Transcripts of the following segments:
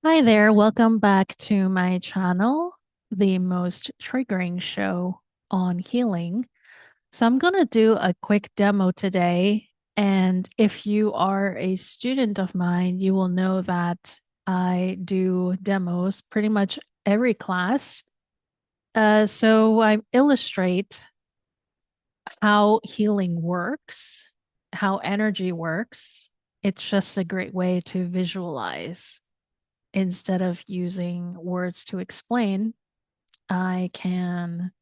Hi there, welcome back to my channel, the most triggering show on healing. So, I'm going to do a quick demo today. And if you are a student of mine, you will know that I do demos pretty much every class. So, I illustrate how healing works, how energy works. It's just a great way to visualize instead of using words to explain, I can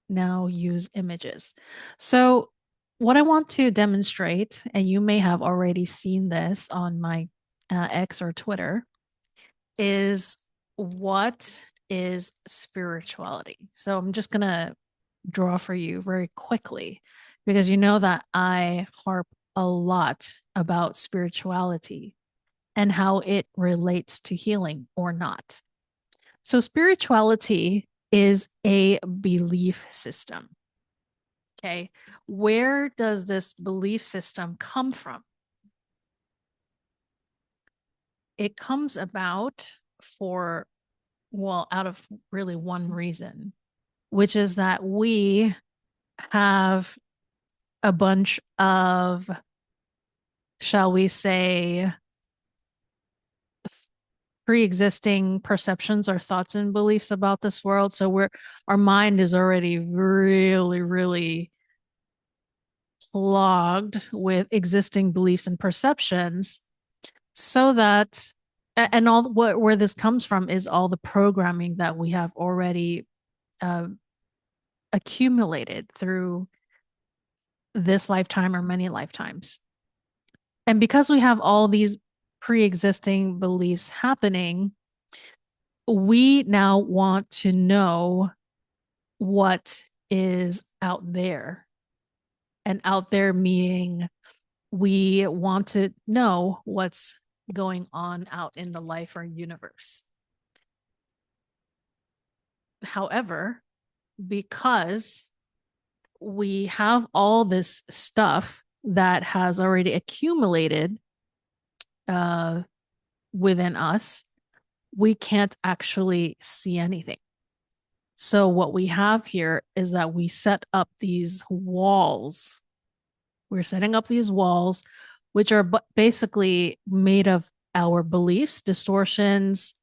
now use images. So, what I want to demonstrate, and you may have already seen this on my X or Twitter, is what is spirituality. So, I'm just going to draw for you very quickly because you know that I harp a lot about spirituality and how it relates to healing or not. So, spirituality is a belief system. Okay. Where does this belief system come from? It comes about for, well, out of really one reason, which is that we have a bunch of, shall we say, pre-existing perceptions or thoughts and beliefs about this world. So our mind is already really, really clogged with existing beliefs and perceptions so that and all what where this comes from is all the programming that we have already uh, accumulated through this lifetime or many lifetimes. And because we have all these pre-existing beliefs happening, we now want to know what is out there. And out there meaning we want to know what's going on out in the life or universe. However, because we have all this stuff that has already accumulated uh, within us, we can't actually see anything. So, what we have here is that we set up these walls. We're setting up these walls, which are basically made of our beliefs, distortions,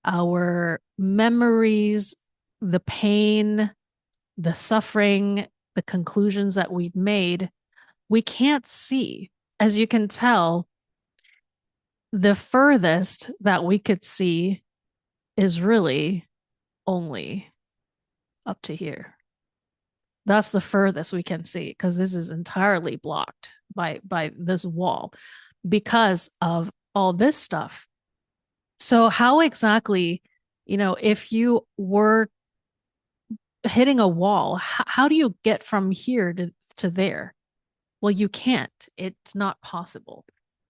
our memories, the pain, the suffering, the conclusions that we've made, we can't see. As you can tell, the furthest that we could see is really only up to here. That's the furthest we can see because this is entirely blocked by this wall because of all this stuff. So how exactly, if you were hitting a wall, how do you get from here to there? Well, you can't. It's not possible.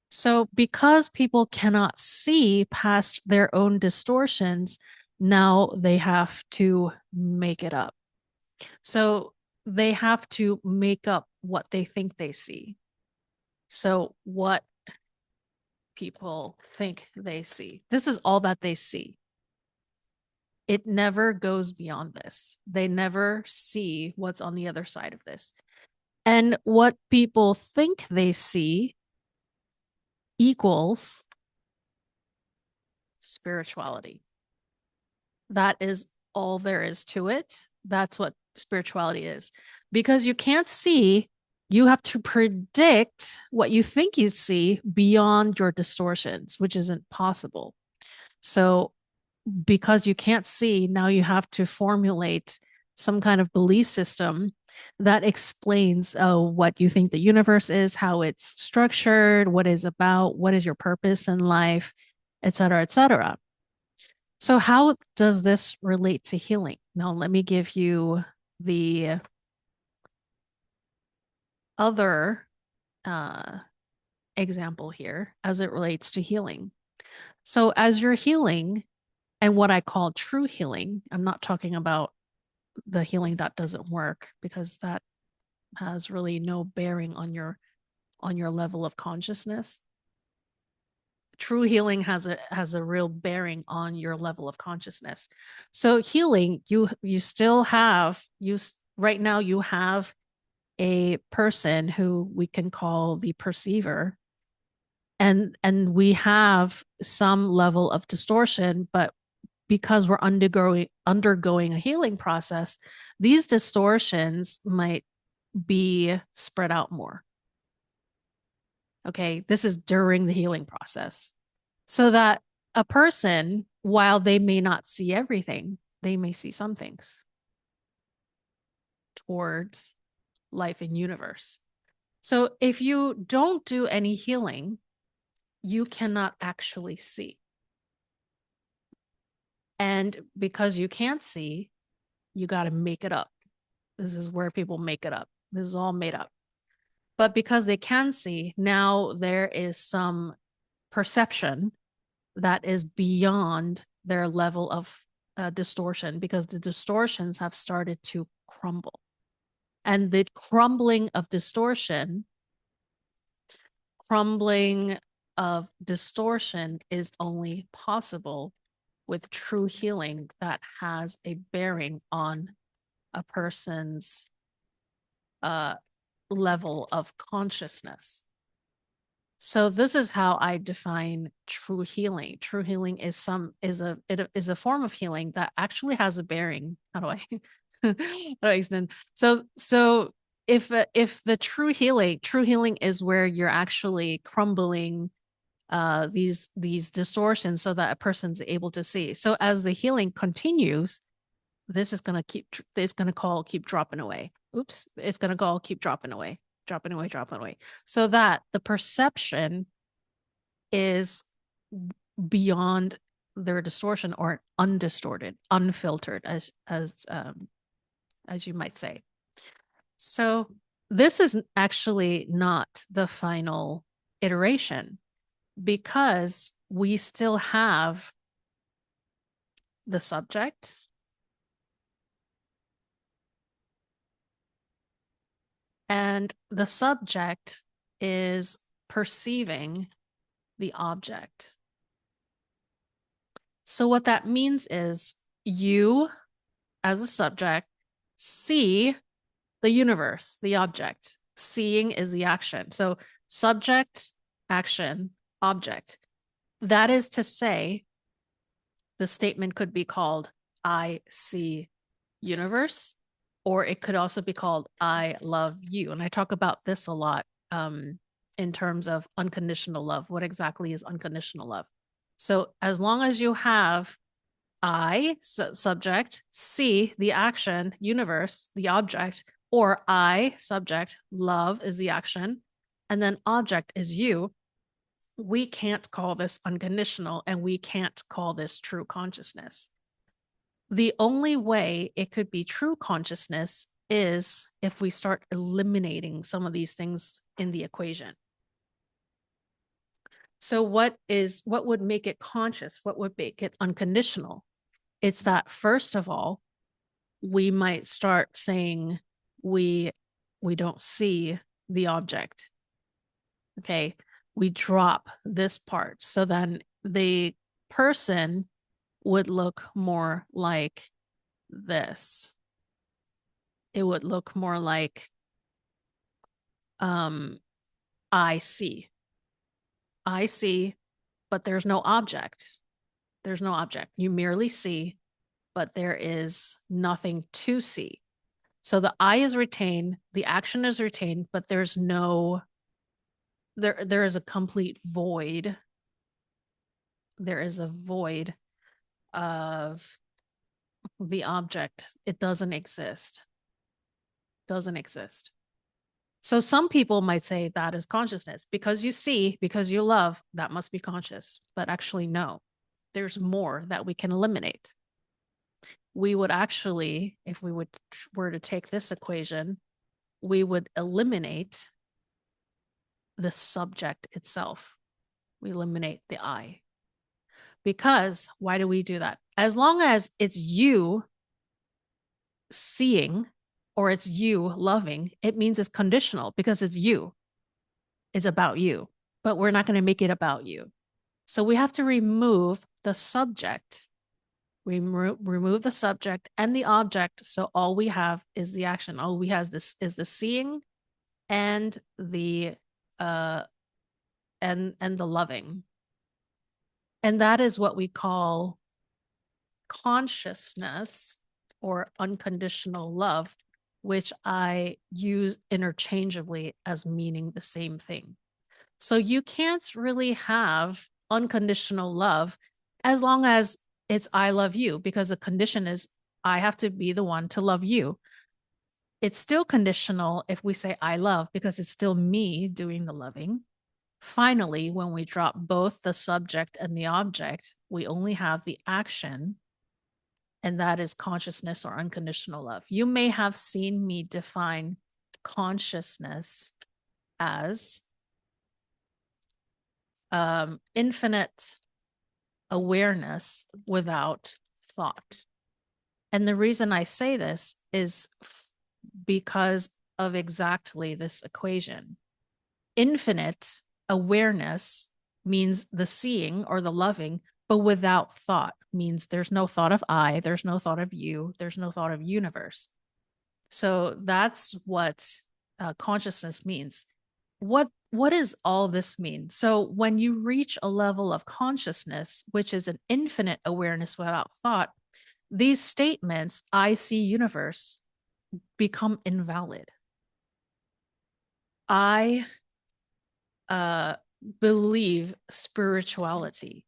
So, because people cannot see past their own distortions, now they have to make it up. So, they have to make up what they think they see. So, what people think they see. This is all that they see. It never goes beyond this. They never see what's on the other side of this. And what people think they see equals spirituality. That is all there is to it. That's what spirituality is. Because you can't see, you have to predict what you think you see beyond your distortions, which isn't possible. So, because you can't see, now you have to formulate some kind of belief system that explains what you think the universe is, how it's structured, what is about, what is your purpose in life, et cetera, et cetera. So, how does this relate to healing? Now, let me give you the other uh, example here as it relates to healing. So, as you're healing, and what I call true healing, I'm not talking about the healing that doesn't work because that has really no bearing on your level of consciousness. true healing has a real bearing on your level of consciousness. So healing, you still have right now you have a person who we can call the perceiver, and we have some level of distortion, but because we're undergoing a healing process, these distortions might be spread out more. Okay, this is during the healing process. So that a person, while they may not see everything, they may see some things towards life and universe. So if you don't do any healing, you cannot actually see. And because you can't see, you got to make it up. This is where people make it up. This is all made up. But because they can see, now there is some perception that is beyond their level of distortion, because the distortions have started to crumble. And the crumbling of distortion is only possible with true healing that has a bearing on a person's level of consciousness. So this is how I define true healing. True healing is a form of healing that actually has a bearing. How do I how do I extend? So if the true healing is where you're actually crumbling these distortions so that a person's able to see. So as the healing continues, this is going to keep dropping away. Oops, it's going to keep dropping away, dropping away, so that the perception is beyond their distortion, or undistorted, unfiltered, as you might say. So this is actually not the final iteration, because we still have the subject, and the subject is perceiving the object. So what that means is you, as a subject, see the universe, the object. Seeing is the action. So subject, action, object. That is to say, the statement could be called, I see universe, or it could also be called, I love you. And I talk about this a lot in terms of unconditional love. What exactly is unconditional love? So as long as you have I, subject, see, the action, universe, the object, or I, subject, love is the action, and then object is you, we can't call this unconditional, and we can't call this true consciousness. The only way it could be true consciousness is if we start eliminating some of these things in the equation. So what would make it conscious? What would make it unconditional? It's that, first of all, we might start saying we don't see the object. Okay, we drop this part. So then the person would look more like this. It would look more like I see, but there's no object. There's no object. You merely see, but there is nothing to see. So the I is retained, the action is retained, but there is a complete void. There is a void of the object. It doesn't exist. Doesn't exist. So some people might say that is consciousness. Because you see, because you love, that must be conscious. But actually, no. There's more that we can eliminate. We would actually, if we were to take this equation, we would eliminate the subject itself. We eliminate the I. Because why do we do that? As long as it's you seeing or it's you loving, it means it's conditional, because it's you. It's about you. But we're not going to make it about you. So we have to remove the subject. We remove the subject and the object. So all we have is the action. All we have is the seeing and the uh and the loving. And that is what we call consciousness or unconditional love, which I use interchangeably as meaning the same thing. So you can't really have unconditional love as long as it's I love you, because the condition is I have to be the one to love you. It's still conditional if we say I love, because it's still me doing the loving. Finally, when we drop both the subject and the object, we only have the action, and that is consciousness or unconditional love. You may have seen me define consciousness as infinite awareness without thought. And the reason I say this is because of exactly this equation. Infinite awareness means the seeing or the loving, but without thought means there's no thought of I, there's no thought of you, there's no thought of universe. So that's what consciousness means. What does all this mean? So when you reach a level of consciousness, which is an infinite awareness without thought, these statements, I see universe, become invalid. I believe spirituality,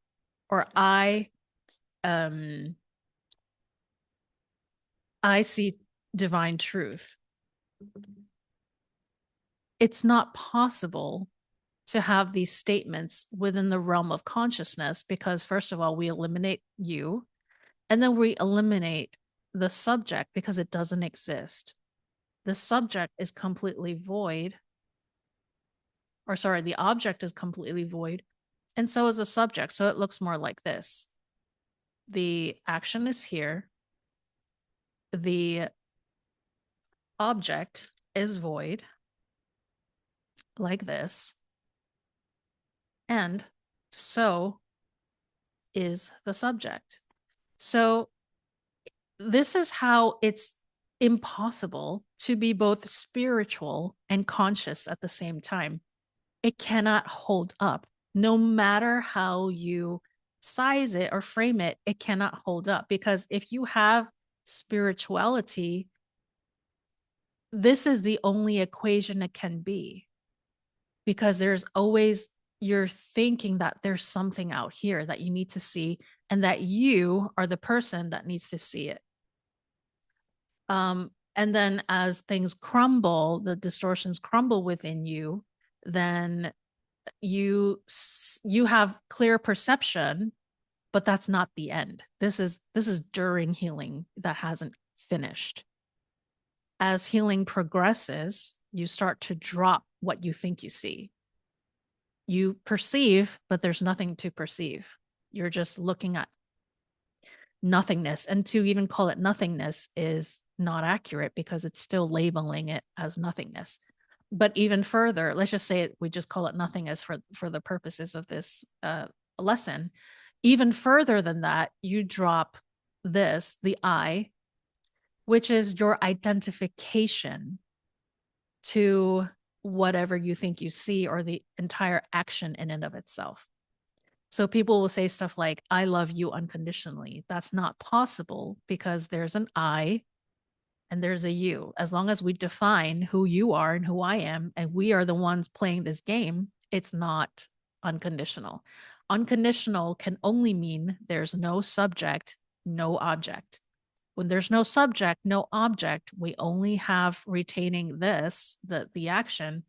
or um I see divine truth. It's not possible to have these statements within the realm of consciousness, because first of all, we eliminate you, and then we eliminate the subject because it doesn't exist. The subject is completely void, or sorry, the object is completely void, and so is the subject. So it looks more like this. The action is here. The object is void, like this. And so is the subject. So this is how it's impossible to be both spiritual and conscious at the same time. It cannot hold up. No matter how you size it or frame it, it cannot hold up. Because if you have spirituality, this is the only equation it can be. Because there's always, you're thinking that there's something out here that you need to see, and that you are the person that needs to see it. And then as things crumble, the distortions crumble within you, then you have clear perception, but that's not the end. This is during healing that hasn't finished. As healing progresses, you start to drop what you think you see. You perceive, but there's nothing to perceive. You're just looking at nothingness. And to even call it nothingness is not accurate, because it's still labeling it as nothingness. But even further, let's just say we just call it nothingness for the purposes of this lesson. Even further than that, you drop this, the I, which is your identification to whatever you think you see, or the entire action in and of itself. So people will say stuff like, I love you unconditionally. That's not possible, because there's an I and there's a you. As long as we define who you are and who I am, and we are the ones playing this game, it's not unconditional. Unconditional can only mean there's no subject, no object. When there's no subject, no object, we only have retaining this, the action.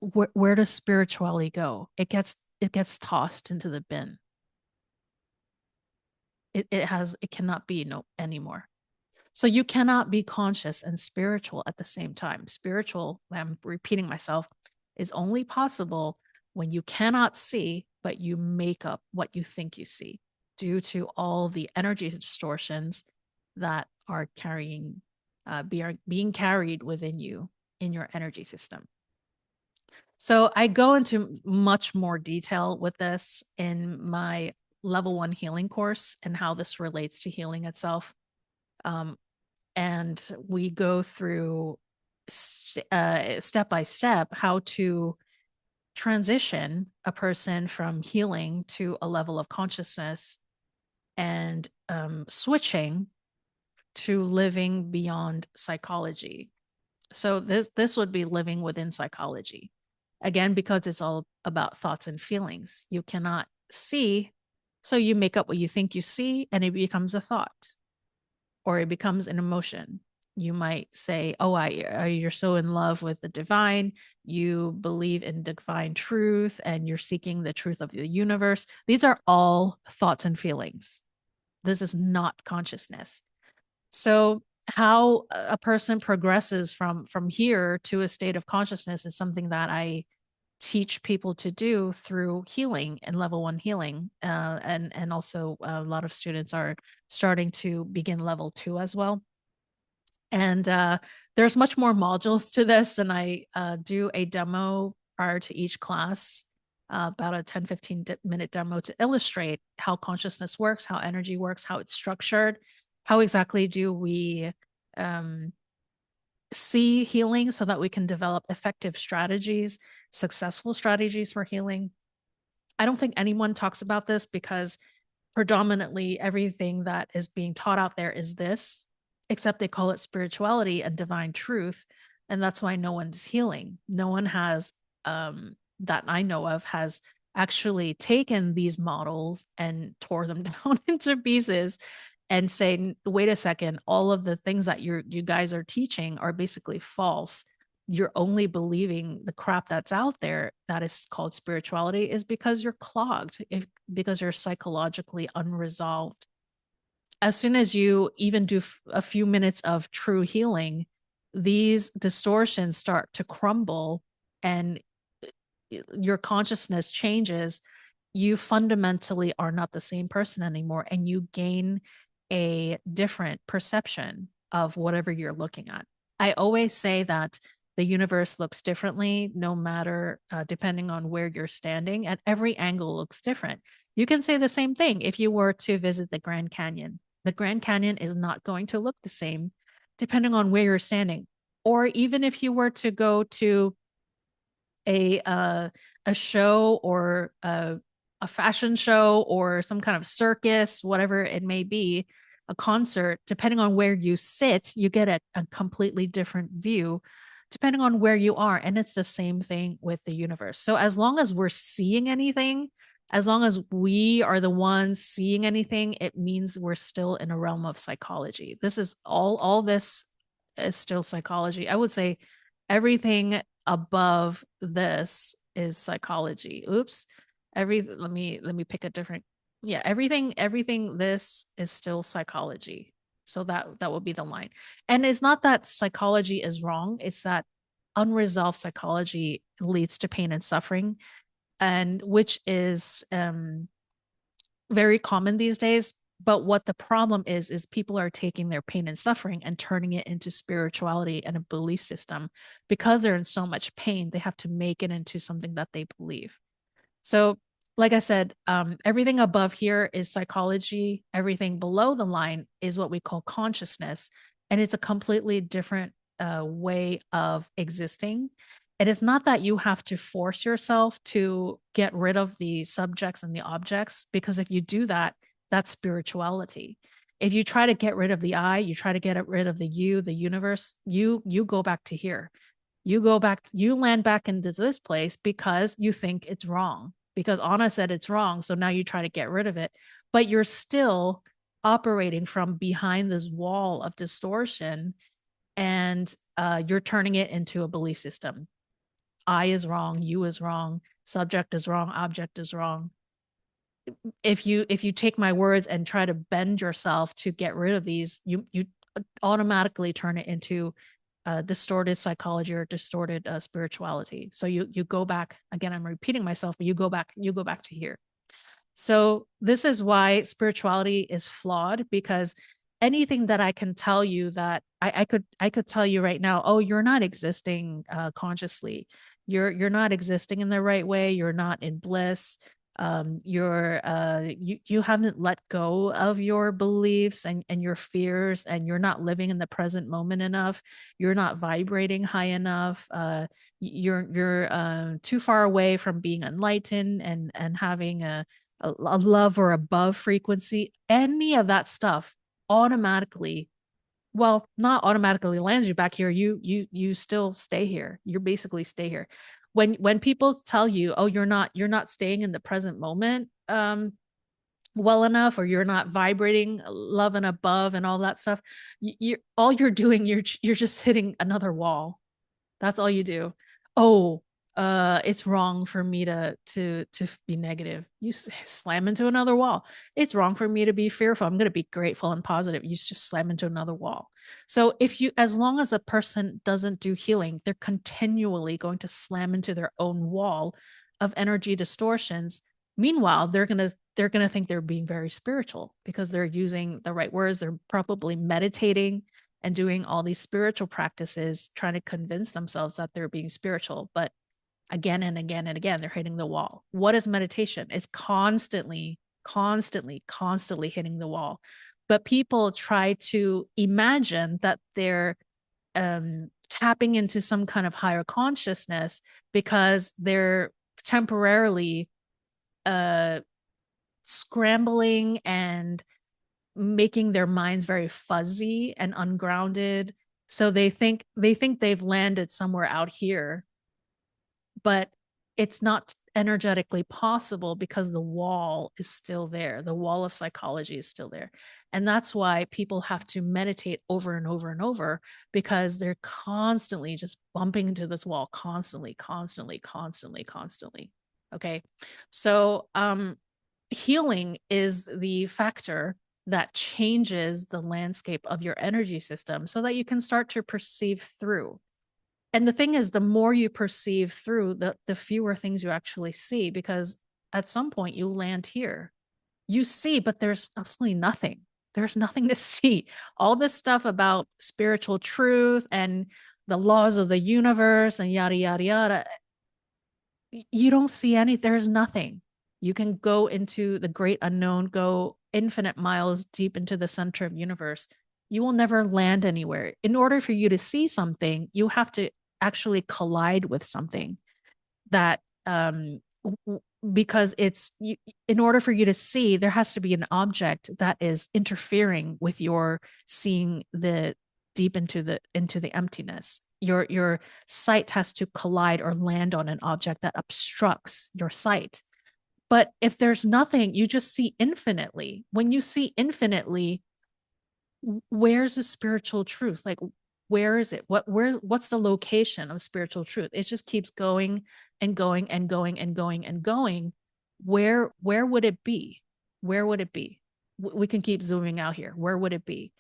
Where does spirituality go? It gets tossed into the bin. It cannot be no anymore. So you cannot be conscious and spiritual at the same time. Spiritual, I'm repeating myself, is only possible when you cannot see, but you make up what you think you see, due to all the energy distortions that are being carried within you in your energy system. So I go into much more detail with this in my level 1 healing course and how this relates to healing itself. Um, and we go through step by step how to transition a person from healing to a level of consciousness and switching to living beyond psychology. So this would be living within psychology. Again, because it's all about thoughts and feelings. You cannot see, so you make up what you think you see, and it becomes a thought or it becomes an emotion. You might say, "Oh, you're so in love with the divine. You believe in divine truth, and you're seeking the truth of the universe." These are all thoughts and feelings. This is not consciousness. So how a person progresses from here to a state of consciousness is something that I teach people to do through healing and level 1 healing, and also a lot of students are starting to begin level 2 as well. And there's much more modules to this, and I do a demo prior to each class, about a 10-15 minute demo to illustrate how consciousness works, how energy works, how it's structured, how exactly do we um, see healing so that we can develop effective strategies, successful strategies for healing. I don't think anyone talks about this because predominantly everything that is being taught out there is this, except they call it spirituality and divine truth. And that's why no one's healing. No one has, that I know of, has actually taken these models and tore them down into pieces and say, wait a second, all of the things that you guys are teaching are basically false. You're only believing the crap that's out there that is called spirituality is because you're clogged, because you're psychologically unresolved. As soon as you even do a few minutes of true healing, these distortions start to crumble and your consciousness changes. You fundamentally are not the same person anymore, and you gain a different perception of whatever you're looking at. I always say that the universe looks differently no matter depending on where you're standing, and every angle looks different. You can say the same thing if you were to visit the Grand Canyon. The Grand Canyon is not going to look the same depending on where you're standing. Or even if you were to go to a uh, a show or a fashion show or some kind of circus, whatever it may be, a concert, depending on where you sit, you get a completely different view depending on where you are. And it's the same thing with the universe. So as long as we're seeing anything, as long as we are the ones seeing anything, it means we're still in a realm of psychology. This is all this is still psychology. I would say everything above this is psychology. Oops. Let me pick a different. Yeah, everything this is still psychology. So that will be the line. And it's not that psychology is wrong, it's that unresolved psychology leads to pain and suffering, and which is very common these days. But what the problem is people are taking their pain and suffering and turning it into spirituality and a belief system. Because they're in so much pain, they have to make it into something that they believe. So, like I said, everything above here is psychology. Everything below the line is what we call consciousness. And it's a completely different way of existing. It is not that you have to force yourself to get rid of the subjects and the objects, because if you do that, that's spirituality. If you try to get rid of the I, you try to get rid of the you, the universe, you go back to here. You go back, you land back into this place because you think it's wrong, because Anna said it's wrong. So now you try to get rid of it, but you're still operating from behind this wall of distortion, and you're turning it into a belief system. I is wrong, you is wrong, subject is wrong, object is wrong. If you take my words and try to bend yourself to get rid of these, you automatically turn it into distorted psychology or distorted spirituality. So you go back again. I'm repeating myself, but you go back to here. So this is why spirituality is flawed, because anything that I can tell you that I could tell you right now, oh, you're not existing consciously. You're not existing in the right way. You're not in bliss. You haven't let go of your beliefs and your fears, and you're not living in the present moment enough. You're not vibrating high enough. You're too far away from being enlightened and having a love or above frequency. Any of that stuff automatically, well, not automatically lands you back here. You still stay here. You're basically stay here. When people tell you, oh, you're not staying in the present moment well enough, or you're not vibrating love and above and all that stuff, you're all you're doing, you're just hitting another wall. That's all you do. Oh, it's wrong for me to be negative. You slam into another wall. It's wrong for me to be fearful. I'm going to be grateful and positive. You just slam into another wall. So as long as a person doesn't do healing, they're continually going to slam into their own wall of energy distortions. Meanwhile, they're gonna think they're being very spiritual because they're using the right words. They're probably meditating and doing all these spiritual practices, trying to convince themselves that they're being spiritual. But again and again and again, they're hitting the wall. What is meditation? It's constantly, constantly, constantly hitting the wall. But people try to imagine that they're tapping into some kind of higher consciousness because they're temporarily scrambling and making their minds very fuzzy and ungrounded. So they think they've landed somewhere out here, but it's not energetically possible because the wall is still there. The wall of psychology is still there. And that's why people have to meditate over and over and over, because they're constantly just bumping into this wall, constantly, constantly, constantly, constantly. Okay. So healing is the factor that changes the landscape of your energy system so that you can start to perceive through. And the thing is, the more you perceive through, the fewer things you actually see, because at some point you land here. You see, but there's absolutely nothing. There's nothing to see. All this stuff about spiritual truth and the laws of the universe and yada, yada, yada, you don't see any. There's nothing. You can go into the great unknown, go infinite miles deep into the center of universe. You will never land anywhere. In order for you to see something, you have to actually collide with something that because in order for you to see, there has to be an object that is interfering with your seeing the deep into the emptiness. Your sight has to collide or land on an object that obstructs your sight. But if there's nothing, you just see infinitely. When you see infinitely, where's the spiritual truth? Like, where is it? What's the location of spiritual truth? It just keeps going and going and going and going and going. Where would it be? Where would it be? We can keep zooming out here. Where would it be?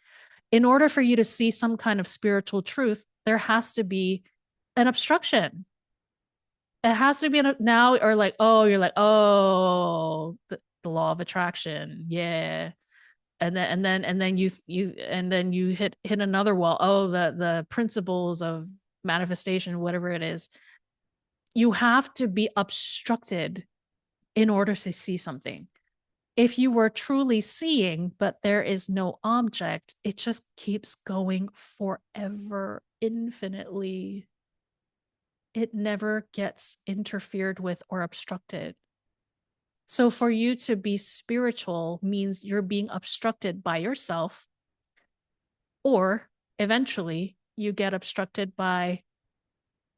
In order for you to see some kind of spiritual truth, there has to be an obstruction. It has to be now, or like, oh, you're like, oh, the law of attraction. Yeah. And then you hit another wall. Oh, the principles of manifestation, whatever it is. You have to be obstructed in order to see something. If you were truly seeing, but there is no object, it just keeps going forever, infinitely. It never gets interfered with or obstructed. So for you to be spiritual means you're being obstructed by yourself, or eventually you get obstructed by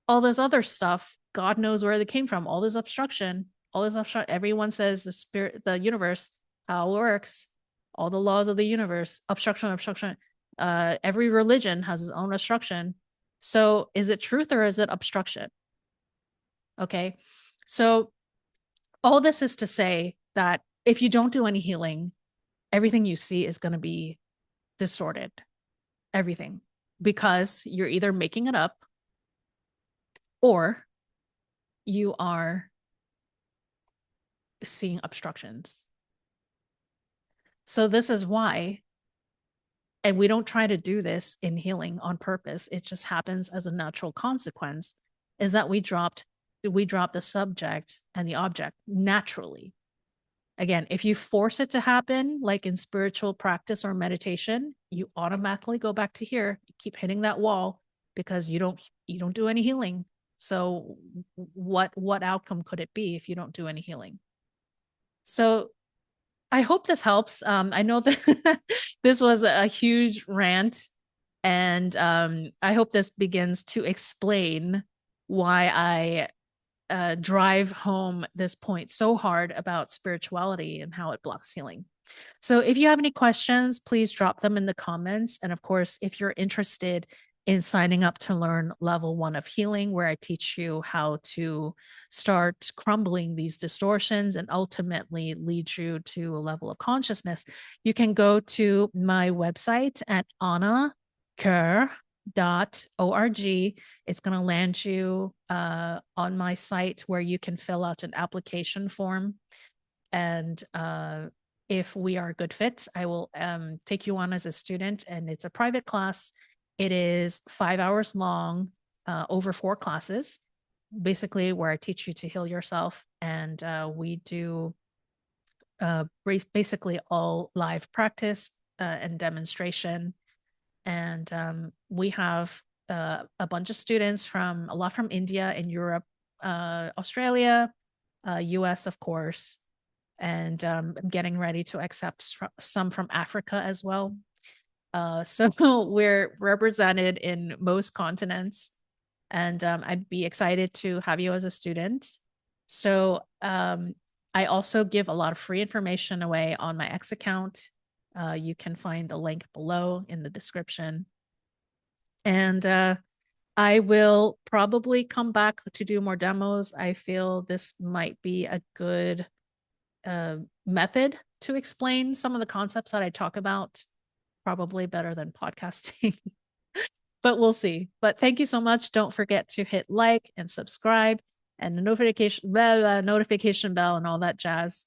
all this other stuff. God knows where they came from. All this obstruction. Everyone says the spirit, the universe, how it works, all the laws of the universe, obstruction, obstruction. Every religion has its own obstruction. So is it truth or is it obstruction? Okay. So all this is to say that if you don't do any healing, everything you see is going to be distorted. Everything. Because you're either making it up or you are seeing obstructions. So this is why, and we don't try to do this in healing on purpose, it just happens as a natural consequence, is that we dropped we drop the subject and the object naturally. Again, if you force it to happen, like in spiritual practice or meditation, you automatically go back to here. You keep hitting that wall because you don't do any healing. So what outcome could it be if you don't do any healing? So I hope this helps. I know that this was a huge rant, and I hope this begins to explain why I drive home this point so hard about spirituality and how it blocks healing. So if you have any questions, please drop them in the comments. And of course, if you're interested in signing up to learn level 1 of healing, where I teach you how to start crumbling these distortions and ultimately lead you to a level of consciousness, you can go to my website at anacoeur.org. It's going to land you on my site where you can fill out an application form. And if we are a good fit, I will take you on as a student. And it's a private class. It is 5 hours long, over 4 classes, basically where I teach you to heal yourself. And we do basically all live practice and demonstration. And we have a bunch of students a lot from India and Europe, Australia, US, of course. And I'm getting ready to accept some from Africa as well. So we're represented in most continents, and I'd be excited to have you as a student. So I also give a lot of free information away on my X account. You can find the link below in the description. And I will probably come back to do more demos. I feel this might be a good method to explain some of the concepts that I talk about, probably better than podcasting. But we'll see. But thank you so much. Don't forget to hit like and subscribe and the notification bell and all that jazz.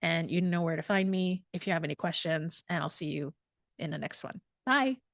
And you know where to find me if you have any questions. And I'll see you in the next one. Bye.